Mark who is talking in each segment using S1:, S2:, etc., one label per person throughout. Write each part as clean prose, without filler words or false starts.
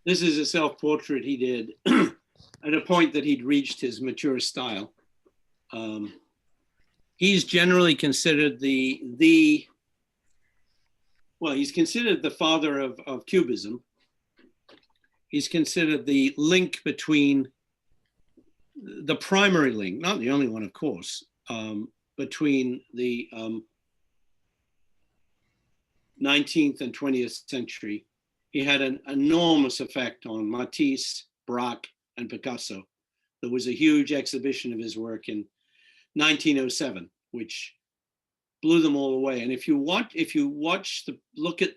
S1: This is a self-portrait he did at a point that he'd reached his mature style. He's generally considered he's considered the father of Cubism. He's considered the link between the primary link, not the only one, of course, between the 19th and 20th century. He had an enormous effect on Matisse, Braque, and Picasso. There was a huge exhibition of his work in 1907, which blew them all away. And if you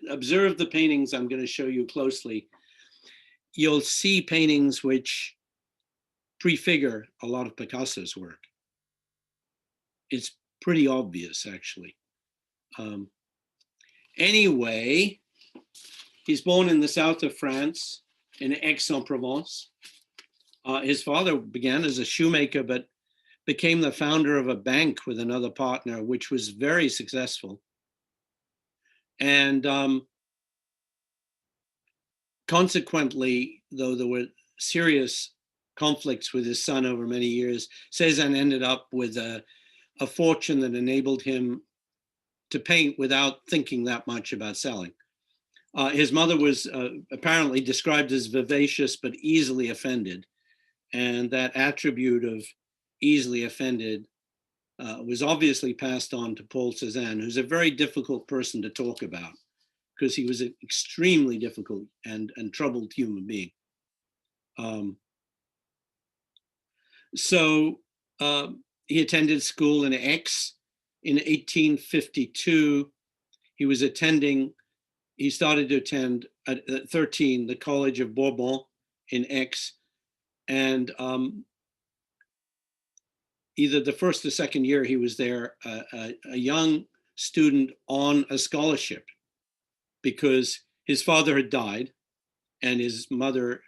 S1: observe the paintings I'm going to show you closely, you'll see paintings which prefigure a lot of Picasso's work. It's pretty obvious, actually. Anyway, he's born in the south of France, in Aix-en-Provence. His father began as a shoemaker, but became the founder of a bank with another partner, which was very successful. And consequently, though there were serious conflicts with his son over many years, Cezanne ended up with a fortune that enabled him to paint without thinking that much about selling. His mother was apparently described as vivacious but easily offended. And that attribute of easily offended was obviously passed on to Paul Cezanne, who's a very difficult person to talk about because he was an extremely difficult and troubled human being. So he attended school in Aix. In 1852, he started to attend at 13 the College of Bourbon in Aix, and either the first or second year he was there, a young student on a scholarship because his father had died and his mother,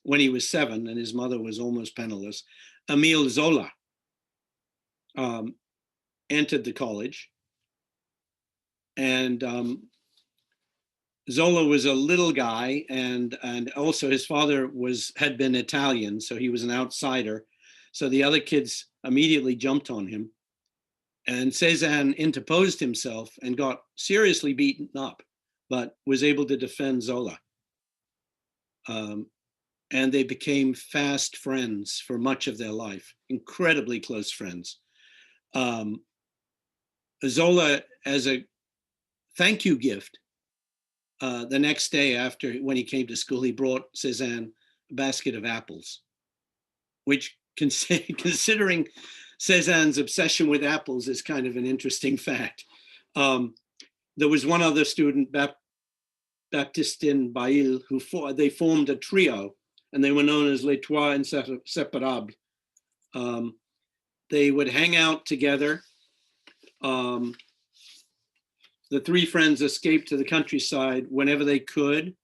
S1: when he was 7 and his mother was almost penniless, Émile Zola entered the college. And Zola was a little guy, and also his father had been Italian, so he was an outsider. So the other kids immediately jumped on him. And Cezanne interposed himself and got seriously beaten up, but was able to defend Zola. And they became fast friends for much of their life, incredibly close friends. Zola, as a thank you gift, the next day when he came to school, he brought Cezanne a basket of apples, which considering Cezanne's obsession with apples is kind of an interesting fact. There was one other student, Baptistine Bail, they formed a trio, and they were known as Les Trois Inséparables. They would hang out together. The three friends escaped to the countryside whenever they could.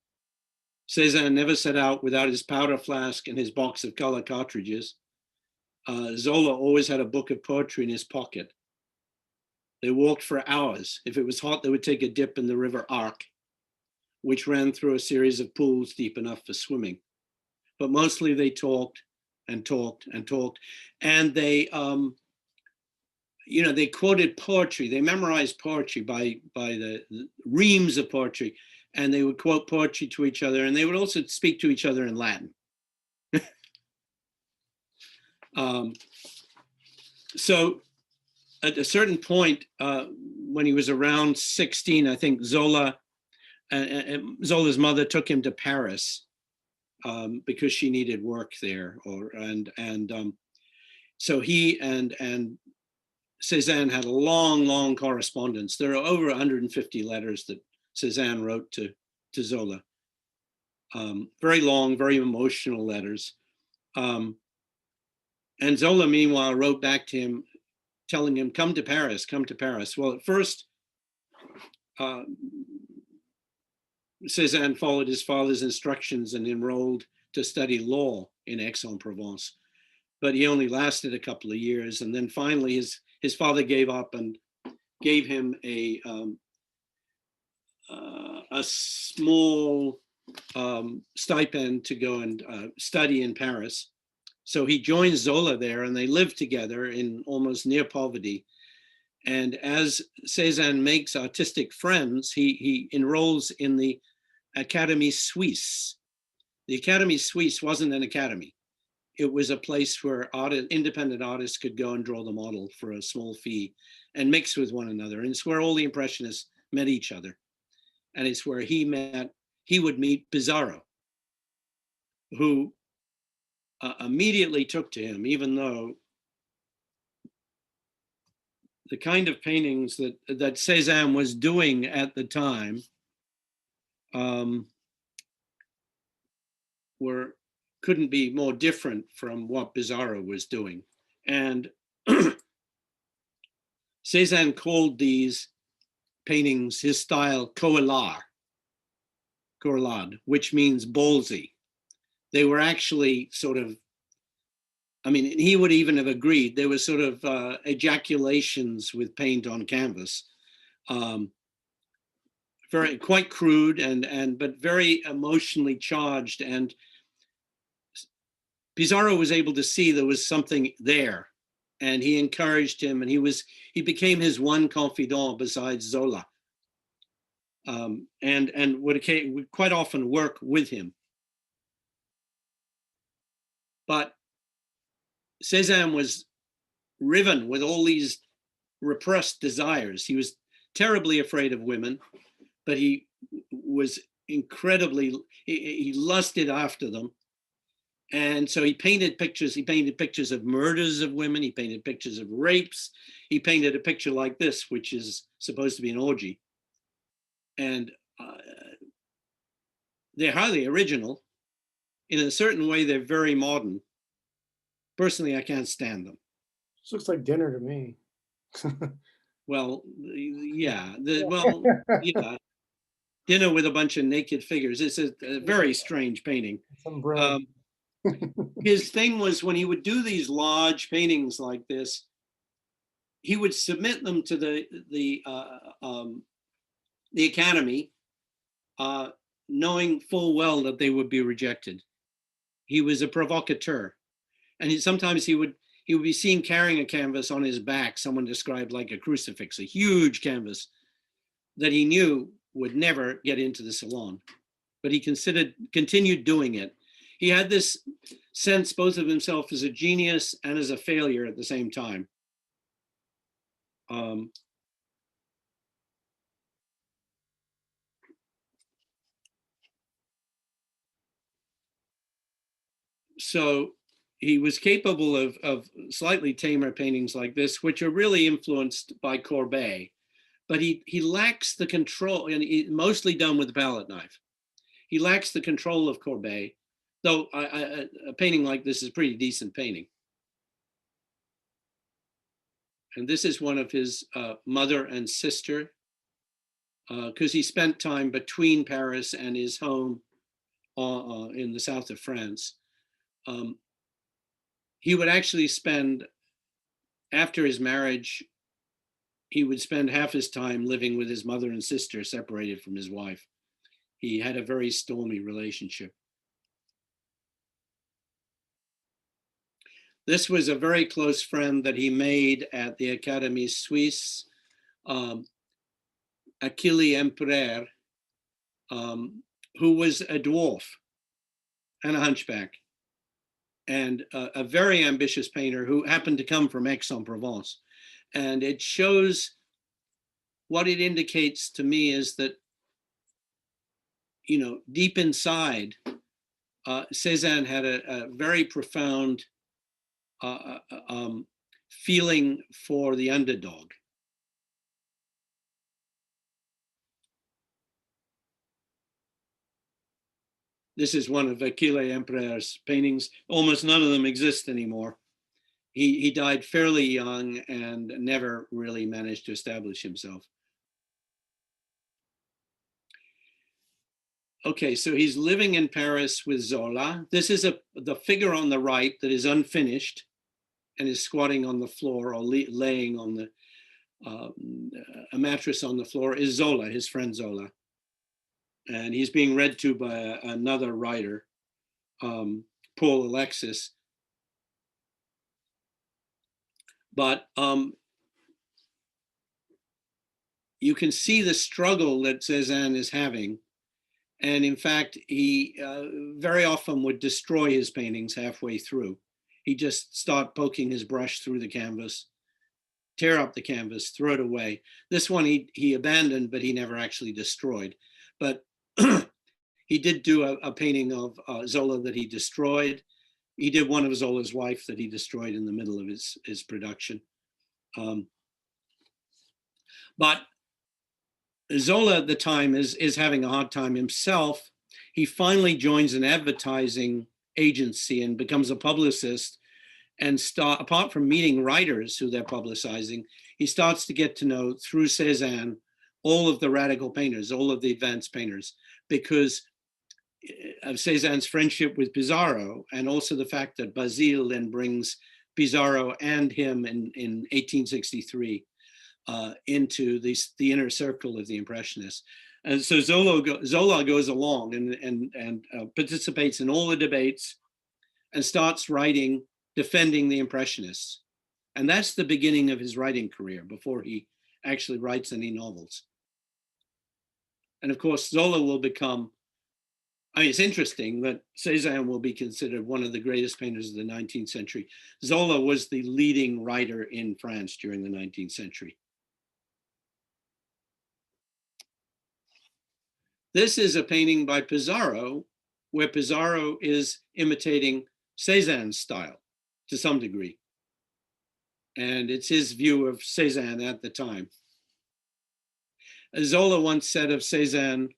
S1: Cezanne never set out without his powder flask and his box of color cartridges. Zola always had a book of poetry in his pocket. They walked for hours. If it was hot, they would take a dip in the river Arc, which ran through a series of pools deep enough for swimming. But mostly they talked and talked and talked. And they quoted poetry. They memorized poetry by the reams of poetry, and they would quote poetry to each other, and they would also speak to each other in Latin. So at a certain point, when he was around 16, I think Zola's mother took him to Paris because she needed work there, so he and Cezanne had a long correspondence. There are over 150 letters that Cezanne wrote to Zola. Very long, very emotional letters. And Zola, meanwhile, wrote back to him, telling him, come to Paris, come to Paris. Well, at first, Cezanne followed his father's instructions and enrolled to study law in Aix-en-Provence. But he only lasted a couple of years. And then finally, his father gave up and gave him a small stipend to go and study in Paris. So he joins Zola there, and they live together in almost near poverty. And as Cezanne makes artistic friends, he enrolls in the Académie Suisse. The Académie Suisse wasn't an academy. It was a place where independent artists could go and draw the model for a small fee and mix with one another. And it's where all the Impressionists met each other. And it's where he would meet Pissarro, who immediately took to him, even though the kind of paintings that Cezanne was doing at the time couldn't be more different from what Pissarro was doing. And Cezanne called these paintings, his style, correlade, which means ballsy. They were actually sort of, I mean, he would even have agreed, there were sort of ejaculations with paint on canvas. Very quite crude but very emotionally charged, and Pissarro was able to see there was something there, and he encouraged him, and he became his one confidant besides Zola, and would quite often work with him. But Cezanne was riven with all these repressed desires. He was terribly afraid of women, but he was incredibly, he lusted after them. And so he painted pictures. He painted pictures of murders of women. He painted pictures of rapes. He painted a picture like this, which is supposed to be an orgy. And they're highly original. In a certain way, they're very modern. Personally, I can't stand them.
S2: This looks like dinner to me.
S1: Well, yeah. Yeah. Dinner with a bunch of naked figures. It's a very strange painting.
S2: Some bread.
S1: His thing was, when he would do these large paintings like this, he would submit them to the Academy, knowing full well that they would be rejected. He was a provocateur, and sometimes he would be seen carrying a canvas on his back. Someone described like a crucifix, a huge canvas that he knew would never get into the salon, but he continued doing it. He had this sense both of himself as a genius and as a failure at the same time. So he was capable of slightly tamer paintings like this, which are really influenced by Courbet, but he lacks the control, and mostly done with the palette knife. He lacks the control of Courbet, though a painting like this is a pretty decent painting. And this is one of his mother and sister, because he spent time between Paris and his home in the south of France. He would actually spend, after his marriage, he would spend half his time living with his mother and sister, separated from his wife. He had a very stormy relationship. This was a very close friend that he made at the Académie Suisse, Achille Empereur, who was a dwarf and a hunchback, and a very ambitious painter who happened to come from Aix-en-Provence. And it shows, what it indicates to me is that, you know, deep inside, Cezanne had a very profound feeling for the underdog. This is one of Achille Empereur's paintings. Almost none of them exist anymore. He died fairly young and never really managed to establish himself. Okay, so he's living in Paris with Zola. This is the figure on the right that is unfinished and is squatting on the floor, or laying on a mattress on the floor, is Zola, his friend Zola. and he's being read to by another writer, Paul Alexis. But you can see the struggle that Cezanne is having. And in fact, he very often would destroy his paintings halfway through. He'd just start poking his brush through the canvas, tear up the canvas, throw it away. This one he abandoned, but he never actually destroyed. But he did do a painting of Zola that he destroyed. He did one of Zola's wife that he destroyed in the middle of his production. But Zola at the time is having a hard time himself. He finally joins an advertising agency and becomes a publicist. And apart from meeting writers who they're publicizing, he starts to get to know, through Cezanne, all of the radical painters, all of the advanced painters, because of Cezanne's friendship with Pissarro, and also the fact that Basile then brings Pissarro and him in 1863 into the inner circle of the Impressionists. And so Zola goes along and participates in all the debates and starts writing, defending the Impressionists. And that's the beginning of his writing career before he actually writes any novels. And of course, Zola will become, I mean, it's interesting that Cezanne will be considered one of the greatest painters of the 19th century. Zola was the leading writer in France during the 19th century. This is a painting by Pissarro, where Pissarro is imitating Cezanne's style to some degree. And it's his view of Cezanne at the time. Zola once said of Cezanne,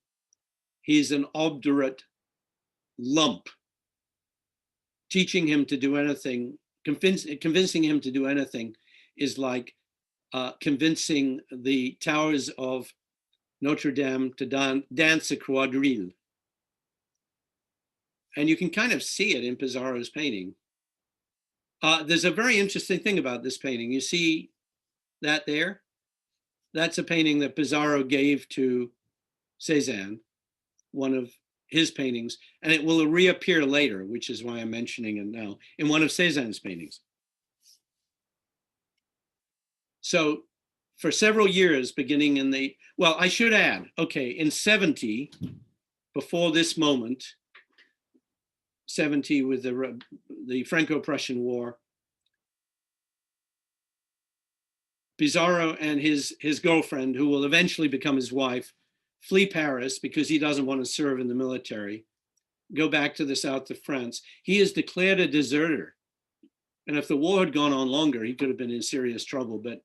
S1: he's an obdurate lump. Teaching him to do anything, convincing him to do anything is like convincing the towers of Notre Dame to dance a quadrille. And you can kind of see it in Pissarro's painting. There's a very interesting thing about this painting. You see that there? That's a painting that Pissarro gave to Cezanne, one of his paintings, and it will reappear later, which is why I'm mentioning it now, in one of Cezanne's paintings. So for several years, beginning in the, well, I should add, okay, in 70, before this moment, 70 with the Franco-Prussian War, Pissarro and his girlfriend, who will eventually become his wife, flee Paris because he doesn't want to serve in the military, go back to the south of France. He is declared a deserter. And if the war had gone on longer, he could have been in serious trouble, but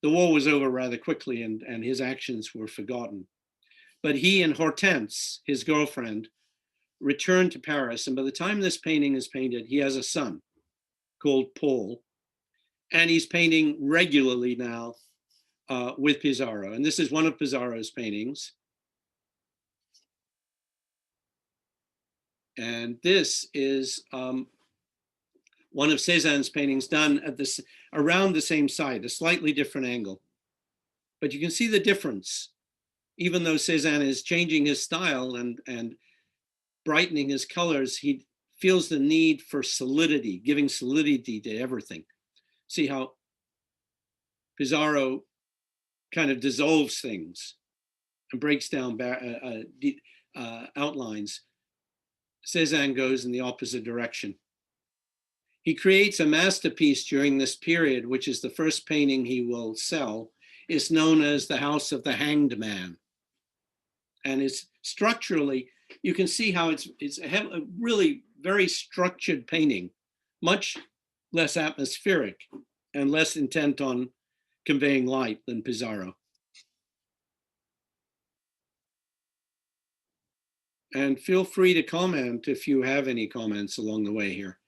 S1: the war was over rather quickly and his actions were forgotten. But he and Hortense, his girlfriend, returned to Paris. And by the time this painting is painted, he has a son called Paul. And he's painting regularly now with Pissarro. And this is one of Pissarro's paintings. And this is one of Cezanne's paintings done at this around the same side, a slightly different angle. But you can see the difference. Even though Cezanne is changing his style and brightening his colors, he feels the need for solidity, giving solidity to everything. See how Pissarro kind of dissolves things and breaks down outlines. Cezanne goes in the opposite direction. He creates a masterpiece during this period, which is the first painting he will sell. It's known as the House of the Hanged Man. And it's structurally, you can see how it's a really very structured painting, much less atmospheric and less intent on conveying light than Pissarro. And feel free to comment if you have any comments along the way here.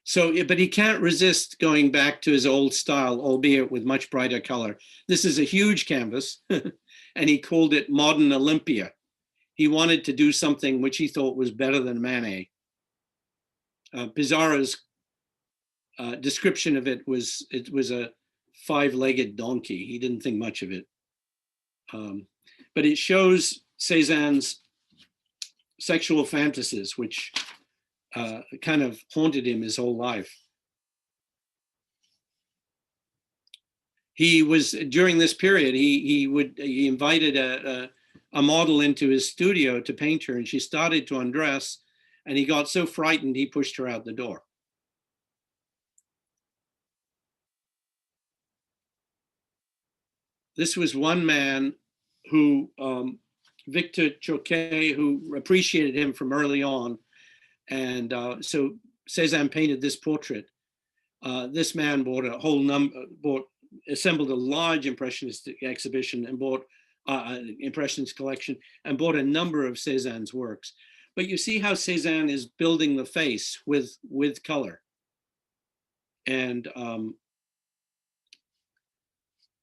S1: So, but he can't resist going back to his old style, albeit with much brighter color. This is a huge canvas, and he called it Modern Olympia. He wanted to do something which he thought was better than Manet. Pissarro's description of it was a five-legged donkey. He didn't think much of it. but it shows Cezanne's sexual fantasies, which kind of haunted him his whole life. He was, during this period, he invited a model into his studio to paint her, and she started to undress, and he got so frightened he pushed her out the door. This was one man who, Victor Choquet, who appreciated him from early on. And so Cezanne painted this portrait. This man bought a whole assembled a large Impressionist exhibition and bought Impressionist collection and bought a number of Cezanne's works. But you see how Cezanne is building the face with color. And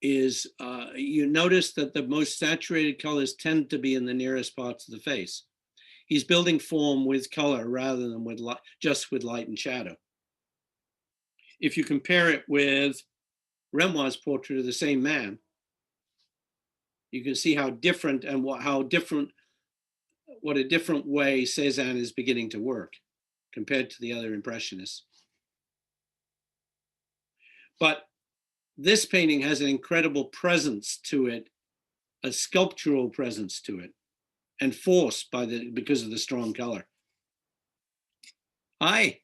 S1: you notice that the most saturated colors tend to be in the nearest parts of the face. He's building form with color rather than with just with light and shadow. If you compare it with Renoir's portrait of the same man, you can see how different and what a different way Cezanne is beginning to work compared to the other Impressionists. But this painting has an incredible presence to it, a sculptural presence to it, and force because of the strong color. Hi.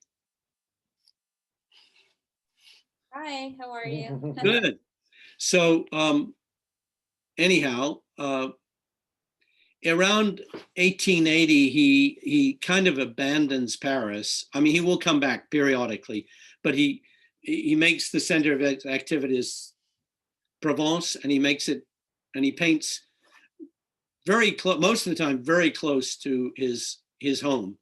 S3: Hi, how are you?
S1: Good. So anyhow, around 1880, he kind of abandons Paris. I mean, he will come back periodically, but he makes the center of activities Provence, and he paints very close, most of the time, very close to his home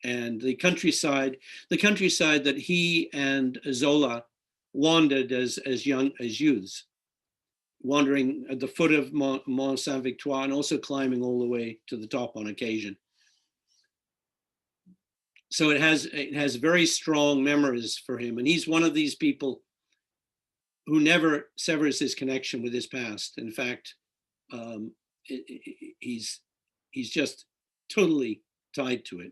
S1: and the countryside that he and Zola wandered as youths, wandering at the foot of Mont Saint-Victoire and also climbing all the way to the top on occasion. So it has very strong memories for him, and he's one of these people who never severs his connection with his past. In fact, he's just totally tied to it.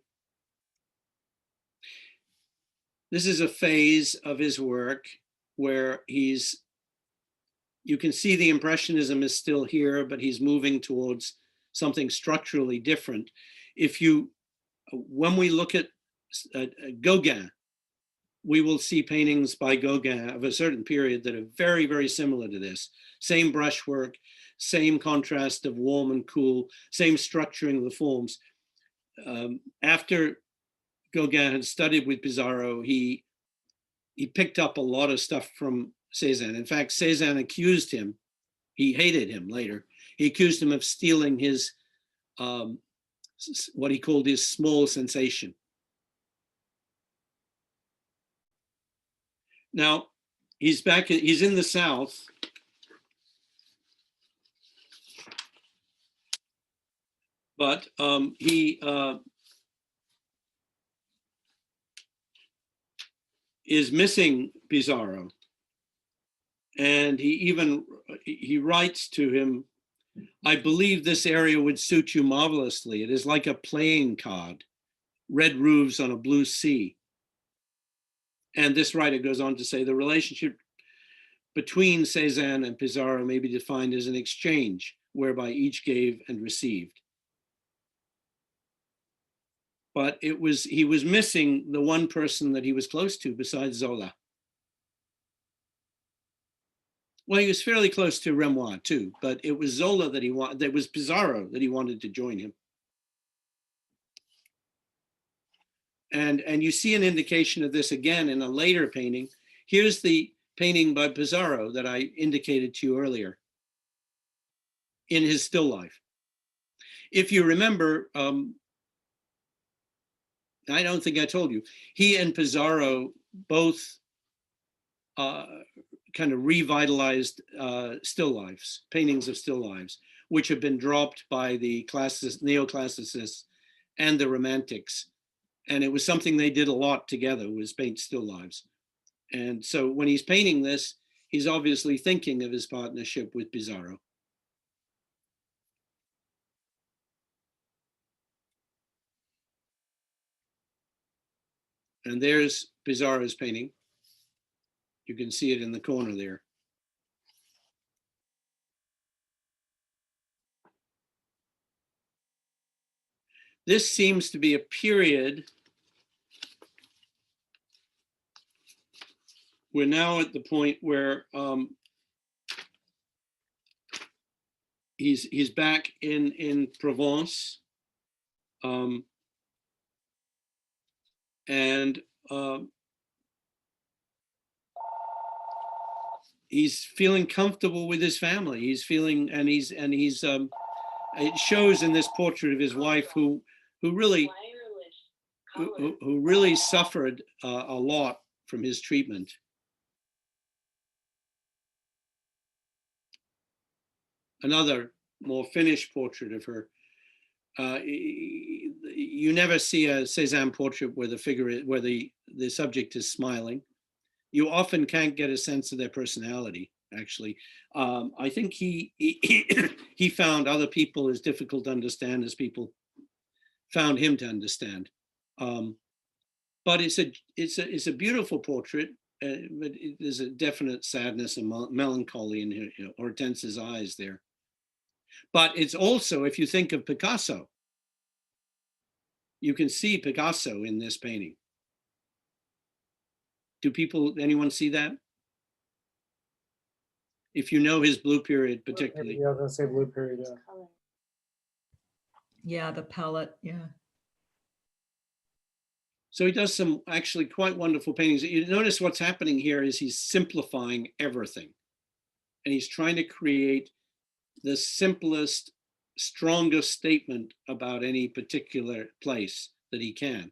S1: This is a phase of his work where you can see the Impressionism is still here, but he's moving towards something structurally different. When we look at Gauguin, we will see paintings by Gauguin of a certain period that are very, very similar to this. Same brushwork, same contrast of warm and cool, same structuring of the forms. After Gauguin had studied with Pissarro, he picked up a lot of stuff from Cezanne. In fact, Cezanne accused him, he hated him later, he accused him of stealing his, what he called his small sensation. Now, he's in the South. But he is missing Pissarro. And he writes to him, "I believe this area would suit you marvelously. It is like a playing card, red roofs on a blue sea." And this writer goes on to say, the relationship between Cezanne and Pissarro may be defined as an exchange whereby each gave and received. But he was missing the one person that he was close to besides Zola. Well, he was fairly close to Renoir too, but it was Zola that was Pissarro that he wanted to join him. And you see an indication of this again in a later painting. Here's the painting by Pissarro that I indicated to you earlier in his still life. If you remember, I don't think I told you, he and Pissarro both kind of revitalized still lives, paintings of still lives, which have been dropped by the neoclassicists and the romantics. And it was something they did a lot together, was paint still lives. And so when he's painting this, he's obviously thinking of his partnership with Pissarro. And there's Pizarro's painting. You can see it in the corner there. This seems to be a period. We're now at the point where he's back in Provence, and he's feeling comfortable with his family. He's feeling, and he's it shows in this portrait of his wife, who really who really suffered a lot from his treatment. Another more finished portrait of her. You never see a Cezanne portrait where the figure is, where the subject is smiling. You often can't get a sense of their personality. Actually, I think he he found other people as difficult to understand as people found him to understand. But it's a beautiful portrait. But there's a definite sadness and melancholy in Hortense's eyes there. But it's also, if you think of Picasso, you can see Picasso in this painting. Do anyone see that? If you know his blue period particularly.
S2: Yeah, I was gonna say blue period, yeah.
S4: Yeah, the palette, yeah.
S1: So he does some actually quite wonderful paintings. You notice what's happening here is he's simplifying everything. And he's trying to create the simplest, strongest statement about any particular place that he can.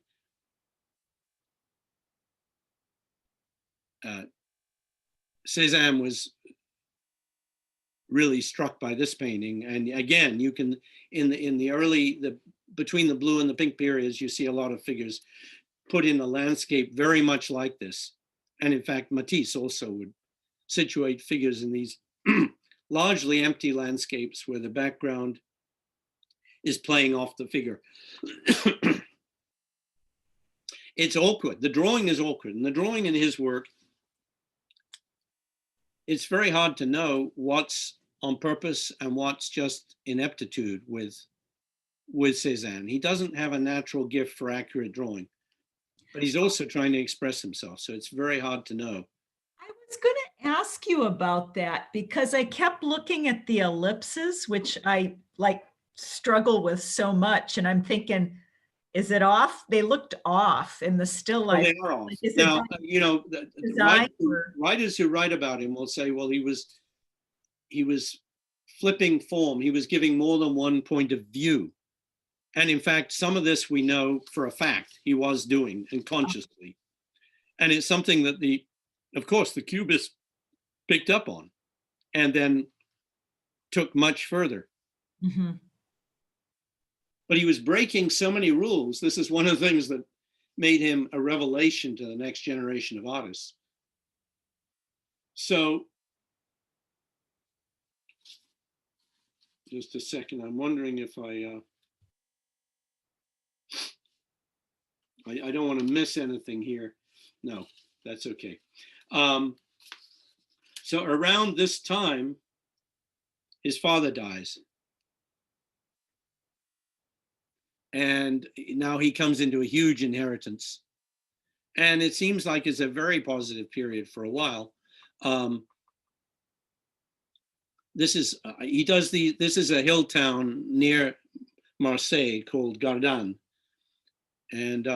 S1: Cezanne was really struck by this painting, and again, you can in the early between the blue and the pink periods, you see a lot of figures put in a landscape very much like this. And in fact, Matisse also would situate figures in these largely empty landscapes where the background is playing off the figure. It's awkward. The drawing is awkward, and the drawing in his work, it's very hard to know what's on purpose and what's just ineptitude with Cezanne. He doesn't have a natural gift for accurate drawing, but he's also trying to express himself. So it's very hard to know.
S4: I was going to ask you about that because I kept looking at the ellipses, which I struggle with so much. And I'm thinking, is it off? They looked off in the still life.
S1: Well, they are off. Now, writers who write about him will say, well, he was flipping form. He was giving more than one point of view. And in fact, some of this we know for a fact he was doing unconsciously. And it's something that of course, the Cubists picked up on and then took much further.
S4: Mm-hmm.
S1: But he was breaking so many rules. This is one of the things that made him a revelation to the next generation of artists. So, just a second, I'm wondering if I don't want to miss anything here. No, that's okay. So around this time, his father dies. And now he comes into a huge inheritance. And it seems like it's a very positive period for a while. This is a hill town near Marseille called Gardanne. And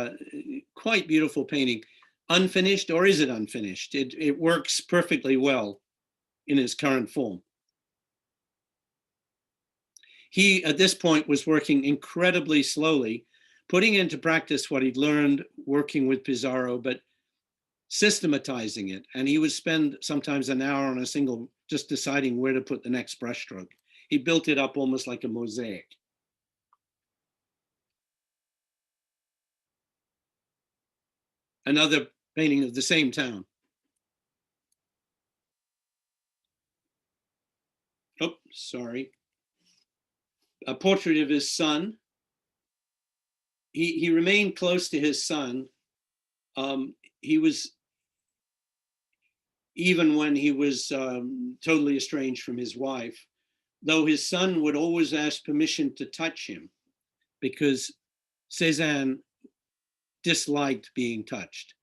S1: quite beautiful painting. Unfinished, or is it unfinished? It works perfectly well in its current form. He, at this point, was working incredibly slowly, putting into practice what he'd learned working with Pizarro, but systematizing it. And he would spend sometimes an hour on a single, just deciding where to put the next brushstroke. He built it up almost like a mosaic. Another painting of the same town. Oh, sorry. A portrait of his son. He remained close to his son he was, even when he was totally estranged from his wife, though his son would always ask permission to touch him because Cezanne disliked being touched.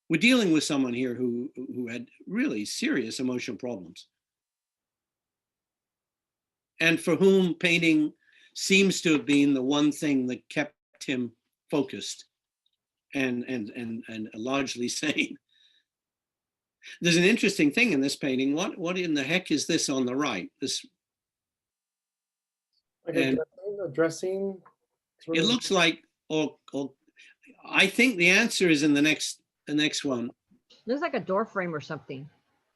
S1: We're dealing with someone here who had really serious emotional problems and for whom painting seems to have been the one thing that kept him focused and largely sane. There's an interesting thing in this painting. What in the heck is this on the right? This,
S2: Like
S1: and
S2: a dressing. Sort
S1: it
S2: of-
S1: looks like, or I think the answer is in the next one.
S5: Looks like a door frame or something.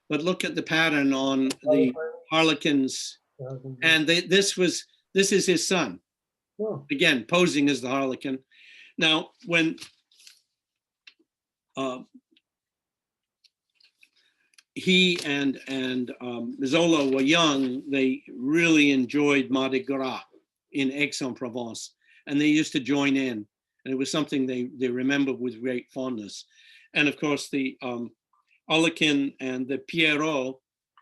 S1: But look at the pattern on the harlequins, and this is his son,
S2: Oh,
S1: again posing as the harlequin. Now, when he and Zola were young, they really enjoyed Mardi Gras in Aix-en-Provence, and they used to join in, and it was something they remembered with great fondness. And of course, the Harlequin and the Pierrot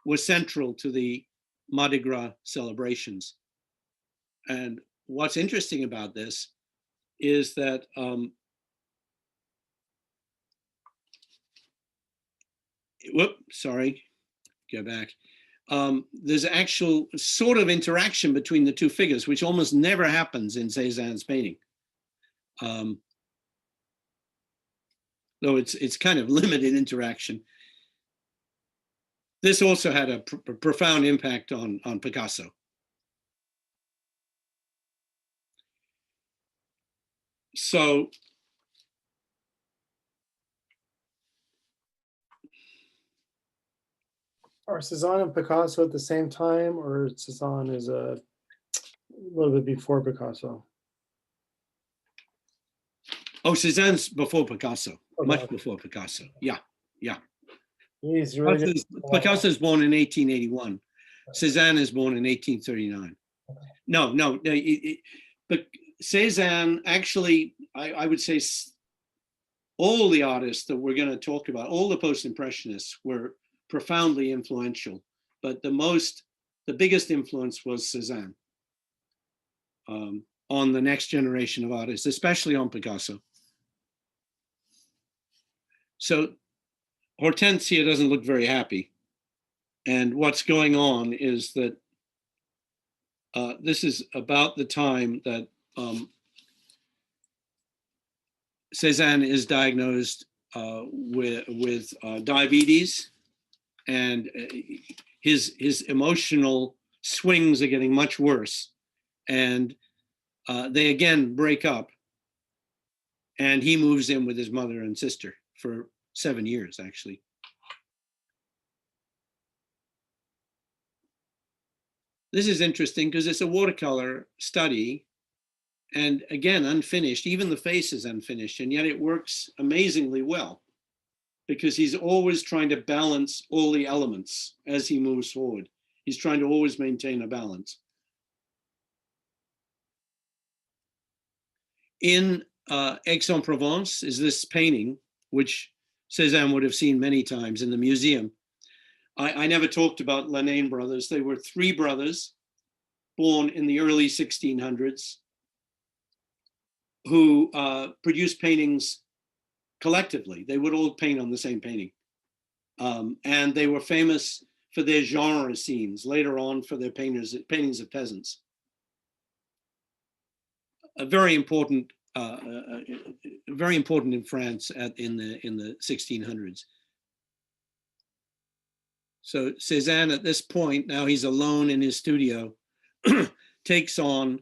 S1: were central to the Mardi Gras celebrations. And what's interesting about this is that sorry, go back. There's actual sort of interaction between the two figures, which almost never happens in Cezanne's painting. Though it's kind of limited interaction. This also had a profound impact on Picasso. So
S2: are Cezanne and Picasso at the same time, or Cezanne is a little bit before Picasso?
S1: oh, Cezanne's before Picasso,
S2: Okay.
S1: much before Picasso. Yeah.
S2: He's really
S1: Picasso's born in 1881. Cezanne is born in 1839. No, but Cezanne, actually, I would say all the artists that we're going to talk about, all the post-impressionists were profoundly influential, but the biggest influence was Cezanne on the next generation of artists, especially on Picasso. So Hortense here doesn't look very happy. And what's going on is that this is about the time that Cezanne is diagnosed with diabetes, and his emotional swings are getting much worse. And they again break up, and he moves in with his mother and sister for 7 years, actually. This is interesting because it's a watercolor study, and again, unfinished. Even the face is unfinished, and yet it works amazingly well because he's always trying to balance all the elements as he moves forward. He's trying to always maintain a balance. In Aix-en-Provence is this painting, which Cezanne would have seen many times in the museum. I never talked about Lenain brothers. They were 3 brothers born in the early 1600s who produced paintings collectively. They would all paint on the same painting. And they were famous for their genre scenes, later on for their paintings of peasants. Very important in France in the 1600s. So Cezanne, at this point, now he's alone in his studio, takes on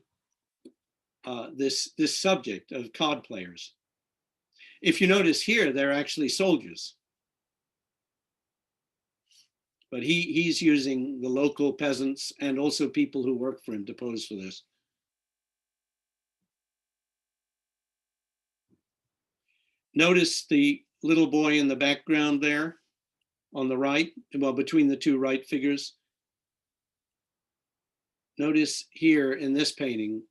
S1: this subject of card players. If you notice here, they're actually soldiers. But he's using the local peasants and also people who work for him to pose for this. Notice the little boy in the background there on the right, well, between the 2 right figures. Notice here in this painting,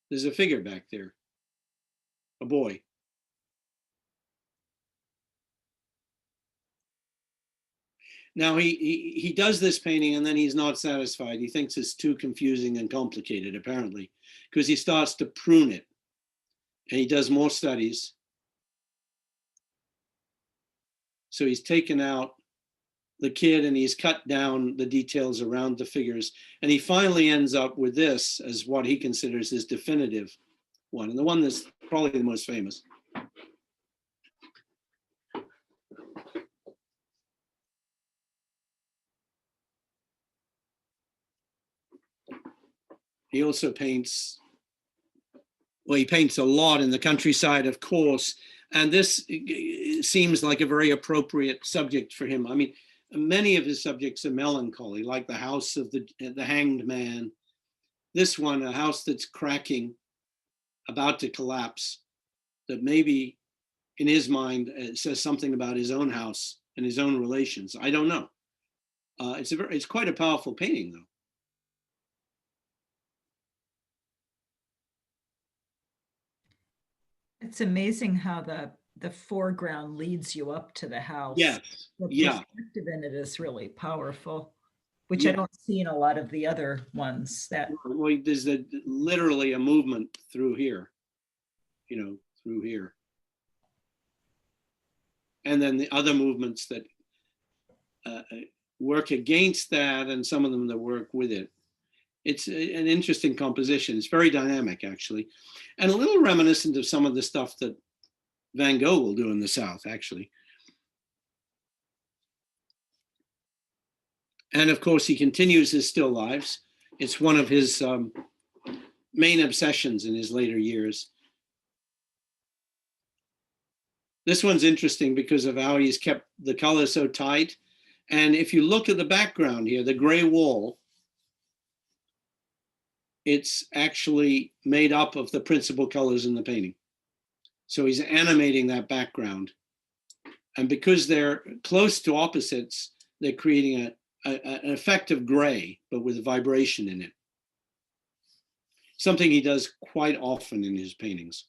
S1: there's a figure back there, a boy. Now he does this painting and then he's not satisfied. He thinks it's too confusing and complicated, apparently, because he starts to prune it. And he does more studies. So he's taken out the kid and he's cut down the details around the figures. And he finally ends up with this as what he considers his definitive one, and the one that's probably the most famous. He also paints, well, he paints a lot in the countryside, of course, and this seems like a very appropriate subject for him. I mean, many of his subjects are melancholy, like the house of the hanged man. This one, a house that's cracking, about to collapse, that maybe in his mind says something about his own house and his own relations. I don't know. It's quite a powerful painting, though.
S4: It's amazing how the foreground leads you up to the house.
S1: Yes,
S4: The
S1: yeah.
S4: perspective in it is really powerful, which
S1: Yeah.
S4: I don't see in a lot of the other ones. That
S1: Well, there's literally a movement through here, through here. And then the other movements that work against that, and some of them that work with it. It's an interesting composition. It's very dynamic, actually, and a little reminiscent of some of the stuff that Van Gogh will do in the South, actually. And of course, he continues his still lives. It's one of his main obsessions in his later years. This one's interesting because of how he's kept the color so tight. And if you look at the background here, the gray wall, it's actually made up of the principal colors in the painting. So he's animating that background. And because they're close to opposites, they're creating an effect of gray, but with vibration in it. Something he does quite often in his paintings.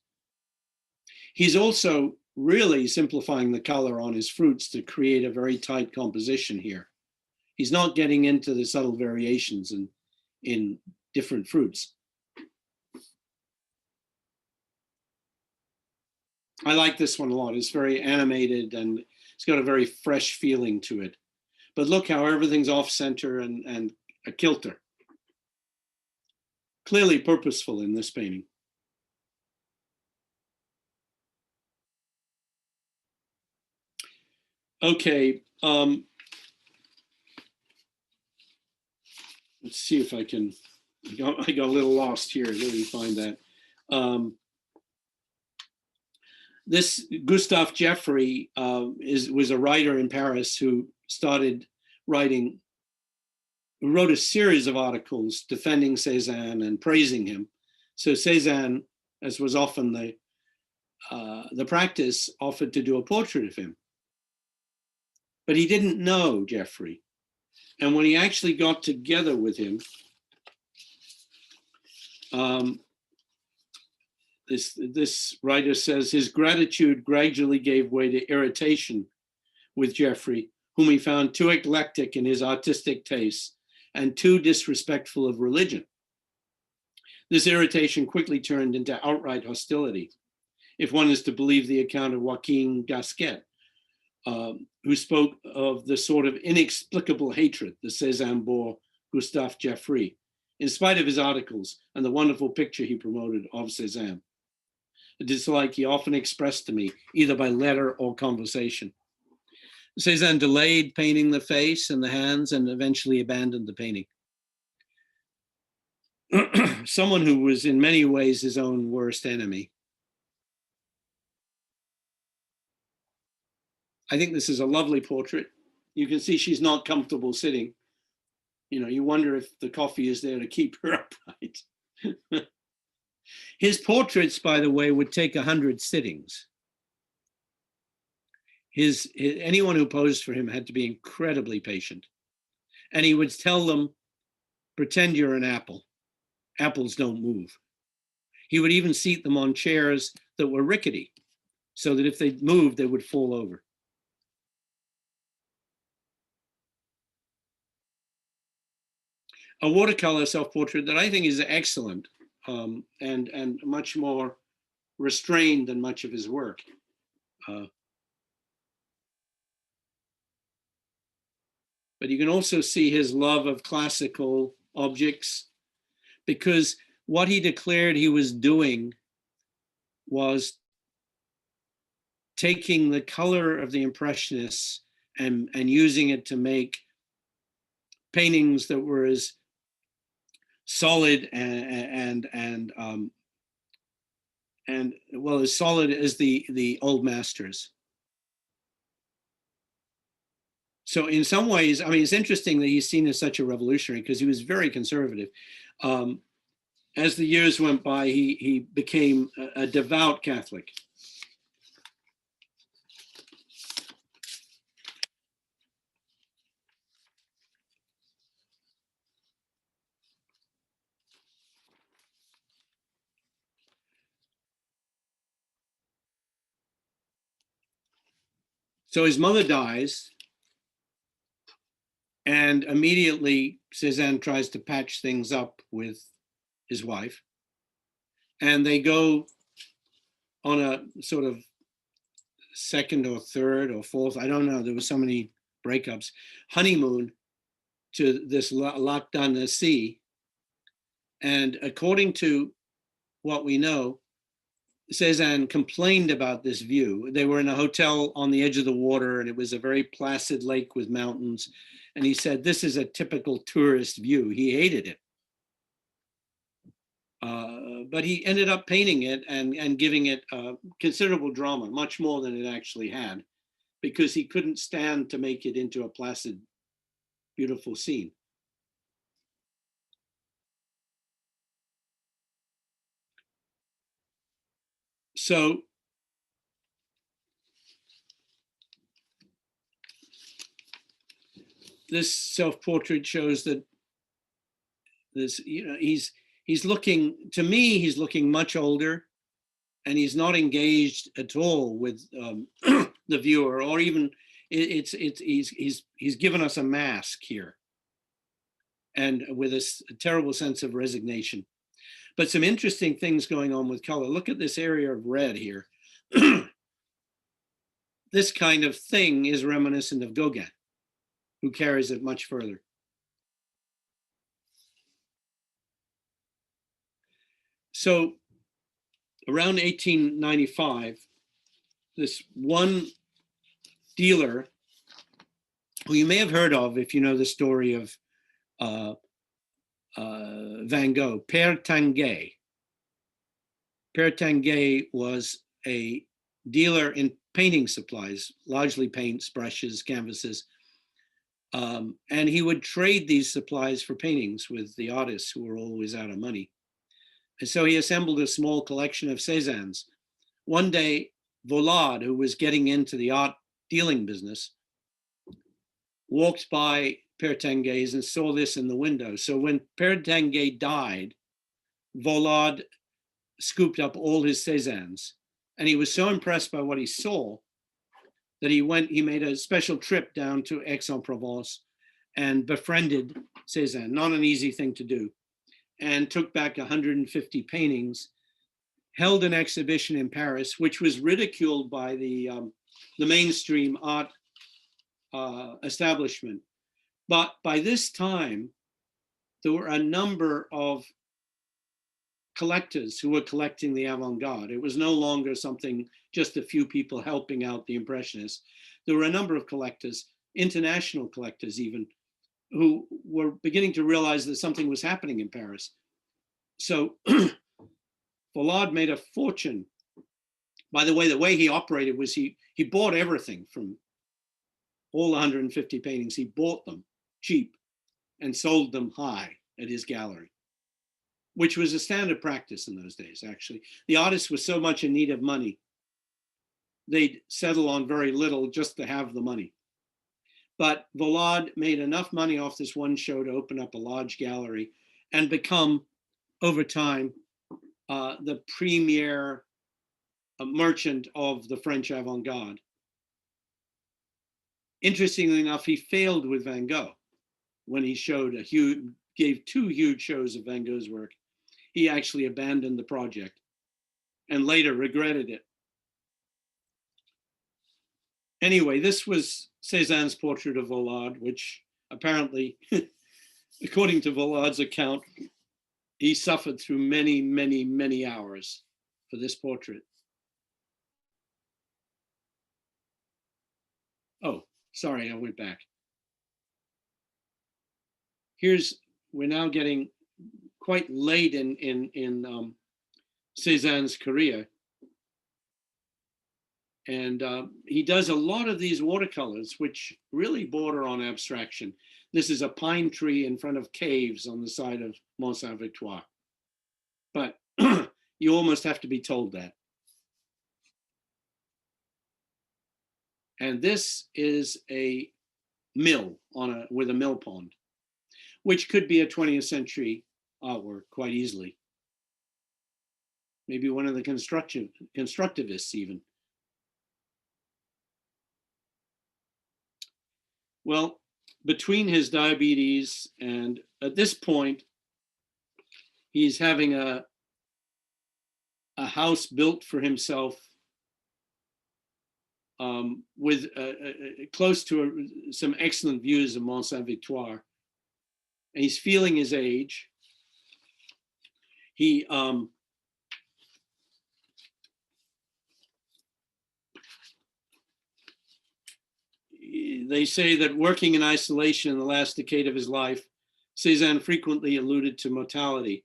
S1: He's also really simplifying the color on his fruits to create a very tight composition here. He's not getting into the subtle variations in different fruits. I like this one a lot. It's very animated and it's got a very fresh feeling to it. But look how everything's off center and a kilter. Clearly purposeful in this painting. Okay, let's see if I can, I got a little lost here. Let me find that. This Gustave Jeffrey was a writer in Paris who started writing, who wrote a series of articles defending Cezanne and praising him. So Cezanne, as was often the practice, offered to do a portrait of him. But he didn't know Jeffrey. And when he actually got together with him, this writer says his gratitude gradually gave way to irritation with Jeffrey, whom he found too eclectic in his artistic tastes and too disrespectful of religion. This irritation quickly turned into outright hostility, if one is to believe the account of Joaquin Gasquet, who spoke of the sort of inexplicable hatred that Cezanne bore Gustave Jeffrey, in spite of his articles and the wonderful picture he promoted of Cezanne. A dislike he often expressed to me, either by letter or conversation. Cezanne delayed painting the face and the hands and eventually abandoned the painting. Someone who was in many ways his own worst enemy. I think this is a lovely portrait. You can see she's not comfortable sitting. You wonder if the coffee is there to keep her upright. His portraits, by the way, would take 100 sittings. Anyone who posed for him had to be incredibly patient. And he would tell them, pretend you're an apple. Apples don't move. He would even seat them on chairs that were rickety, so that if they moved, they would fall over. a watercolor self-portrait that I think is excellent, and much more restrained than much of his work. But you can also see his love of classical objects, because what he declared he was doing was taking the color of the Impressionists and using it to make paintings that were as solid and well, as solid as the old masters. So in some ways, I mean, it's interesting that he's seen as such a revolutionary because he was very conservative. As the years went by, he became a devout Catholic. So his mother dies, and immediately Cezanne tries to patch things up with his wife. And they go on a sort of second or third or fourth, I don't know, there were so many breakups, honeymoon to this Lac d'Annecy. And according to what we know, Cezanne complained about this view. They were in a hotel on the edge of the water, and it was a very placid lake with mountains. And he said, this is a typical tourist view. He hated it. But he ended up painting it and giving it considerable drama, much more than it actually had, because he couldn't stand to make it into a placid, beautiful scene. So this self-portrait shows that this, you know, he's looking, to me, he's looking much older, and he's not engaged at all with the viewer, or even he's given us a mask here, and with a terrible sense of resignation. But some interesting things going on with color. Look at this area of red here. This kind of thing is reminiscent of Gauguin, who carries it much further. So around 1895, this one dealer, who you may have heard of if you know the story of Van Gogh, Père Tanguay. Père Tanguay was a dealer in painting supplies, largely paints, brushes, canvases. And he would trade these supplies for paintings with the artists who were always out of money. And so he assembled a small collection of Cezannes. One day, Volard, who was getting into the art dealing business, walked by Père Tanguay's and saw this in the window. So when Père Tanguay died, Volard scooped up all his Cezannes. And he was so impressed by what he saw that he made a special trip down to Aix-en-Provence and befriended Cezanne, not an easy thing to do, and took back 150 paintings, held an exhibition in Paris, which was ridiculed by the mainstream art establishment. But by this time, there were a number of collectors who were collecting the avant-garde. It was no longer something, just a few people helping out the Impressionists. There were a number of collectors, international collectors even, who were beginning to realize that something was happening in Paris. So Volard made a fortune. By the way he operated was he bought everything from all 150 paintings. He bought them cheap and sold them high at his gallery, which was a standard practice in those days, actually. The artists were so much in need of money, they'd settle on very little just to have the money. But Volard made enough money off this one show to open up a large gallery and become, over time, the premier merchant of the French avant-garde. Interestingly enough, he failed with Van Gogh when he showed a huge gave 2 huge shows of Van Gogh's work, he actually abandoned the project and later regretted it. Anyway, this was Cezanne's portrait of Vollard, which apparently, according to Vollard's account, he suffered through many, many, many hours for this portrait. Oh, sorry, I went back. We're now getting quite late in Cezanne's career. And he does a lot of these watercolors, which really border on abstraction. This is a pine tree in front of caves on the side of Mont Saint-Victoire. But you almost have to be told that. And this is a mill with a mill pond, which could be a 20th century artwork quite easily. Maybe one of the constructivists even. Well, between his diabetes and at this point, he's having a house built for himself with close to some excellent views of Mont Saint-Victoire. And he's feeling his age. They say that working in isolation in the last decade of his life, Cezanne frequently alluded to mortality.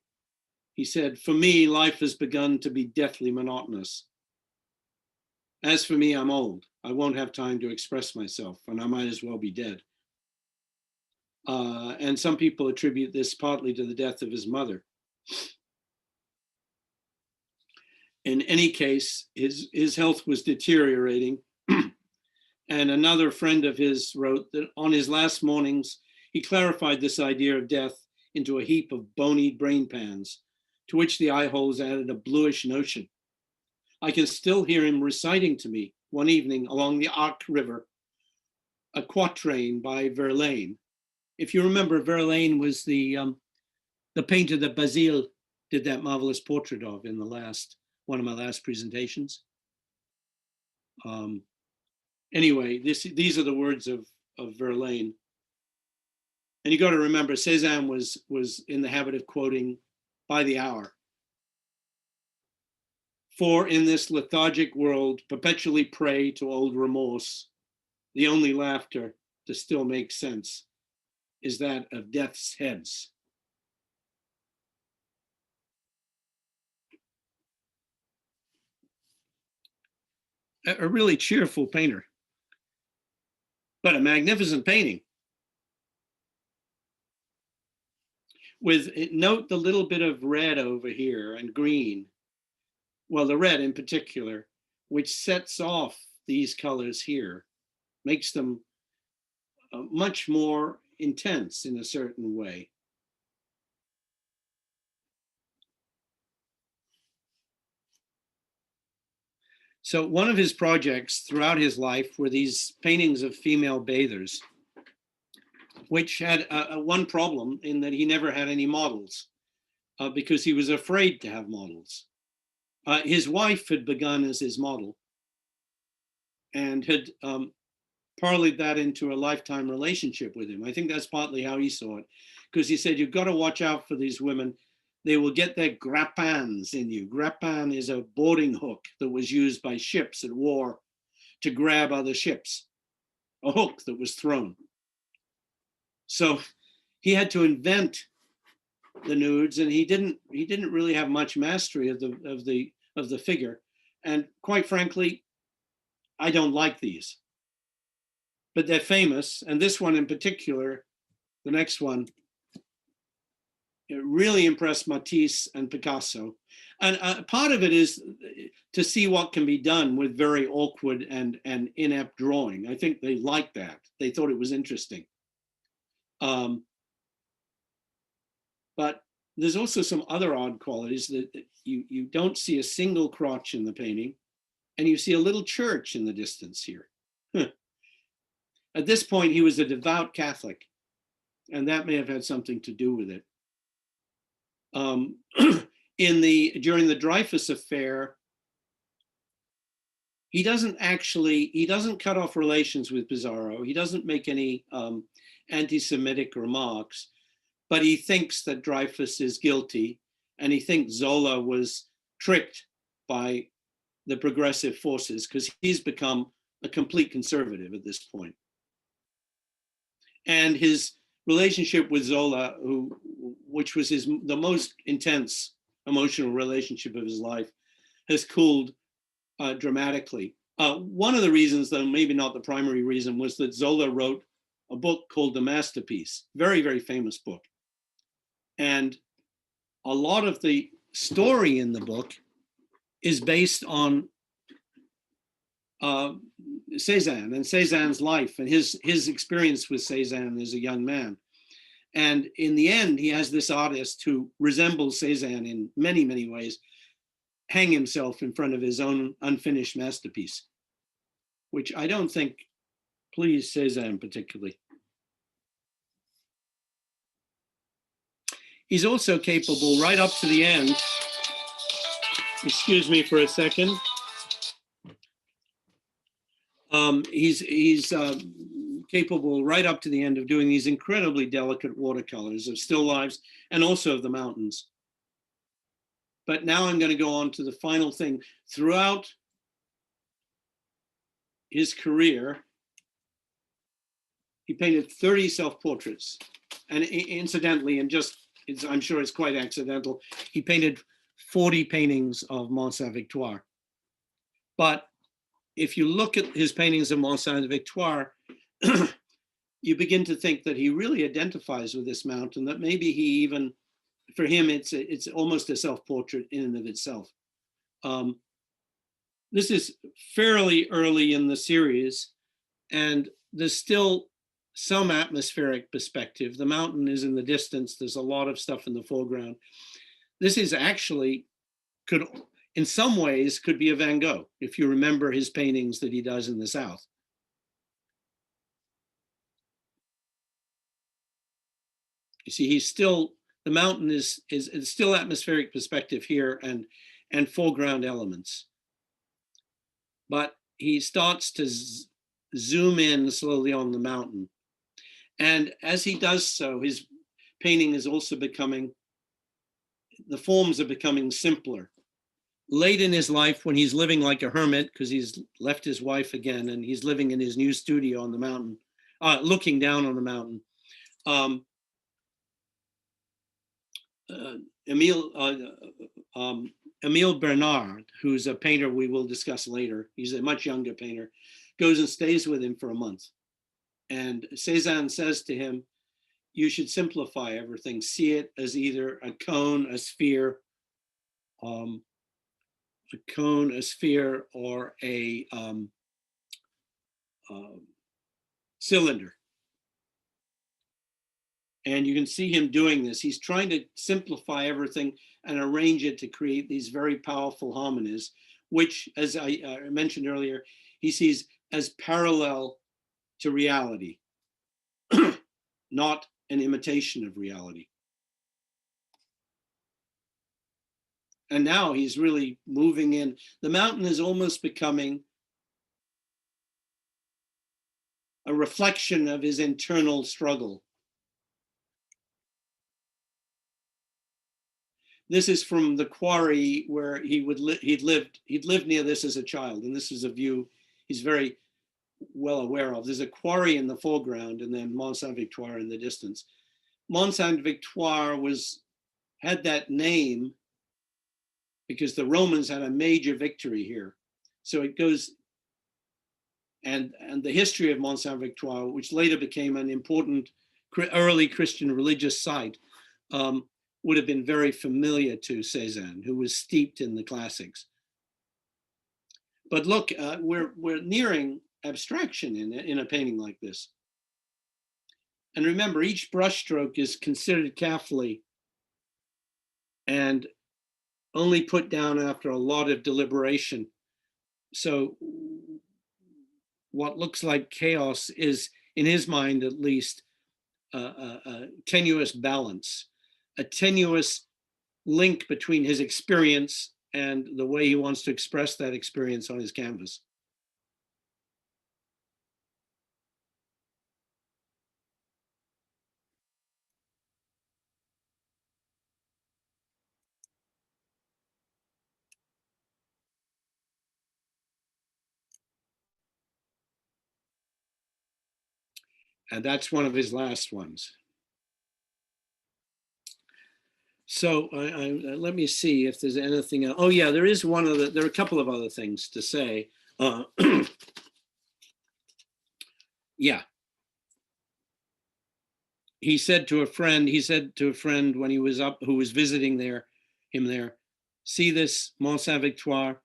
S1: He said, "For me, life has begun to be deathly monotonous. As for me, I'm old. I won't have time to express myself, and I might as well be dead." And some people attribute this partly to the death of his mother. In any case, his health was deteriorating. And another friend of his wrote that on his last mornings, he clarified this idea of death into a heap of bony brain pans, to which the eye holes added a bluish notion. I can still hear him reciting to me one evening along the Arc River, a quatrain by Verlaine. If you remember, Verlaine was the painter that Basile did that marvelous portrait of in one of my last presentations. Anyway, these are the words of Verlaine. And you got to remember, Cezanne was in the habit of quoting by the hour. For in this lethargic world, perpetually prey to old remorse, the only laughter to still make sense is that of death's heads. A really cheerful painter, but a magnificent painting. Note the little bit of red over here and green. Well, the red in particular, which sets off these colors here, makes them much more intense in a certain way. So one of his projects throughout his life were these paintings of female bathers, which had one problem in that he never had any models because he was afraid to have models. His wife had begun as his model and had parlayed that into a lifetime relationship with him. I think that's partly how he saw it, because he said, you've got to watch out for these women. They will get their grappins in you. Grappin is a boarding hook that was used by ships at war to grab other ships, a hook that was thrown. So he had to invent the nudes, and he didn't really have much mastery of the figure. And quite frankly, I don't like these, but they're famous. And this one in particular, the next one, it really impressed Matisse and Picasso. And part of it is to see what can be done with very awkward and inept drawing. I think they liked that. They thought it was interesting. But there's also some other odd qualities that you don't see a single crotch in the painting, and you see a little church in the distance here. At this point, he was a devout Catholic, and that may have had something to do with it. During the Dreyfus affair, he doesn't cut off relations with Pizarro. He doesn't make any anti-Semitic remarks, but he thinks that Dreyfus is guilty, and he thinks Zola was tricked by the progressive forces because he's become a complete conservative at this point. And his relationship with Zola, which was the most intense emotional relationship of his life, has cooled dramatically. One of the reasons, though maybe not the primary reason, was that Zola wrote a book called The Masterpiece, very, very famous book. And a lot of the story in the book is based on Cezanne and Cezanne's life and his experience with Cezanne as a young man. And in the end, he has this artist who resembles Cezanne in many, many ways, hang himself in front of his own unfinished masterpiece, which I don't think pleased Cezanne particularly. He's also capable right up to the end. Excuse me for a second. He's capable right up to the end of doing these incredibly delicate watercolors of still lifes and also of the mountains. But now I'm going to go on to the final thing. Throughout his career, he painted 30 self-portraits. And incidentally, I'm sure it's quite accidental, he painted 40 paintings of Mont Saint-Victoire. But if you look at his paintings of Mont Saint-Victoire, you begin to think that he really identifies with this mountain, that maybe he even, for him, it's almost a self-portrait in and of itself. This is fairly early in the series, and there's still some atmospheric perspective. The mountain is in the distance. There's a lot of stuff in the foreground. This is actually, in some ways, could be a Van Gogh, if you remember his paintings that he does in the South. You see, the mountain is still atmospheric perspective here and foreground elements. But he starts to zoom in slowly on the mountain. And as he does so, his painting is also the forms are becoming simpler. Late in his life, when he's living like a hermit, because he's left his wife again, and he's living in his new studio on the mountain, looking down on the mountain, Emile Bernard, who's a painter we will discuss later, he's a much younger painter, goes and stays with him for a month. And Cezanne says to him, you should simplify everything. See it as either a cone, a sphere, or a cylinder. And you can see him doing this. He's trying to simplify everything and arrange it to create these very powerful harmonies, which, as I mentioned earlier, he sees as parallel to reality, not an imitation of reality. And now he's really moving in. The mountain is almost becoming a reflection of his internal struggle. This is from the quarry where he'd lived near this as a child, and this is a view he's very well aware of. There's a quarry in the foreground and then Mont Saint-Victoire in the distance. Mont Saint-Victoire had that name because the Romans had a major victory here. So it goes, and the history of Mont Saint-Victoire, which later became an important early Christian religious site, would have been very familiar to Cezanne, who was steeped in the classics. But look, we're nearing abstraction in a painting like this. And remember, each brushstroke is considered carefully and only put down after a lot of deliberation. So what looks like chaos is, in his mind at least, tenuous balance, a tenuous link between his experience and the way he wants to express that experience on his canvas. And that's one of his last ones. So let me see if there's anything else. Oh yeah, there is one other, there are a couple of other things to say. Yeah. He said to a friend when he was up, who was visiting him there, see this Mont Saint-Victoire,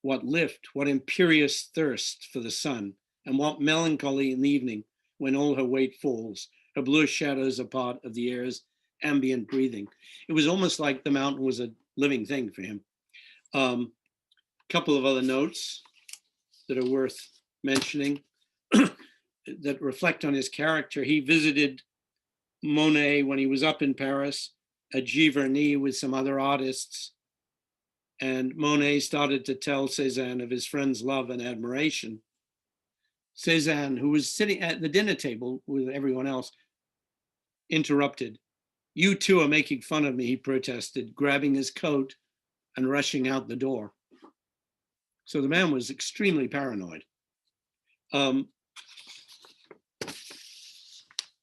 S1: what lift, what imperious thirst for the sun, and what melancholy in the evening when all her weight falls, her bluish shadows are part of the air's ambient breathing. It was almost like the mountain was a living thing for him. Couple of other notes that are worth mentioning that reflect on his character. He visited Monet when he was up in Paris at Giverny with some other artists. And Monet started to tell Cezanne of his friend's love and admiration. Cezanne, who was sitting at the dinner table with everyone else, interrupted. You two are making fun of me, he protested, grabbing his coat and rushing out the door. So the man was extremely paranoid. So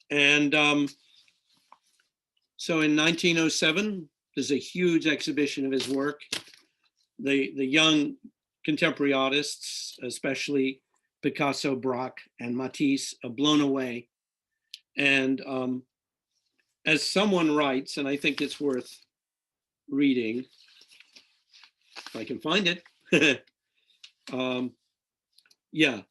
S1: in 1907, there's a huge exhibition of his work. The young contemporary artists, especially Picasso, Braque, and Matisse, are blown away. And as someone writes, and I think it's worth reading, if I can find it. Yeah.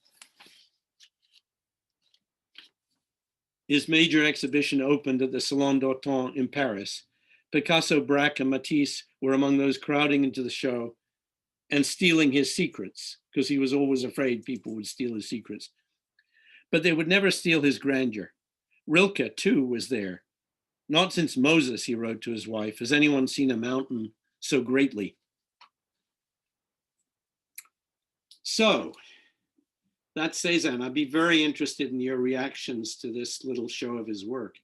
S1: His major exhibition opened at the Salon d'Automne in Paris. Picasso, Braque, and Matisse were among those crowding into the show and stealing his secrets, because he was always afraid people would steal his secrets. But they would never steal his grandeur. Rilke, too, was there. Not since Moses, he wrote to his wife, has anyone seen a mountain so greatly. So that's Cezanne. I'd be very interested in your reactions to this little show of his work.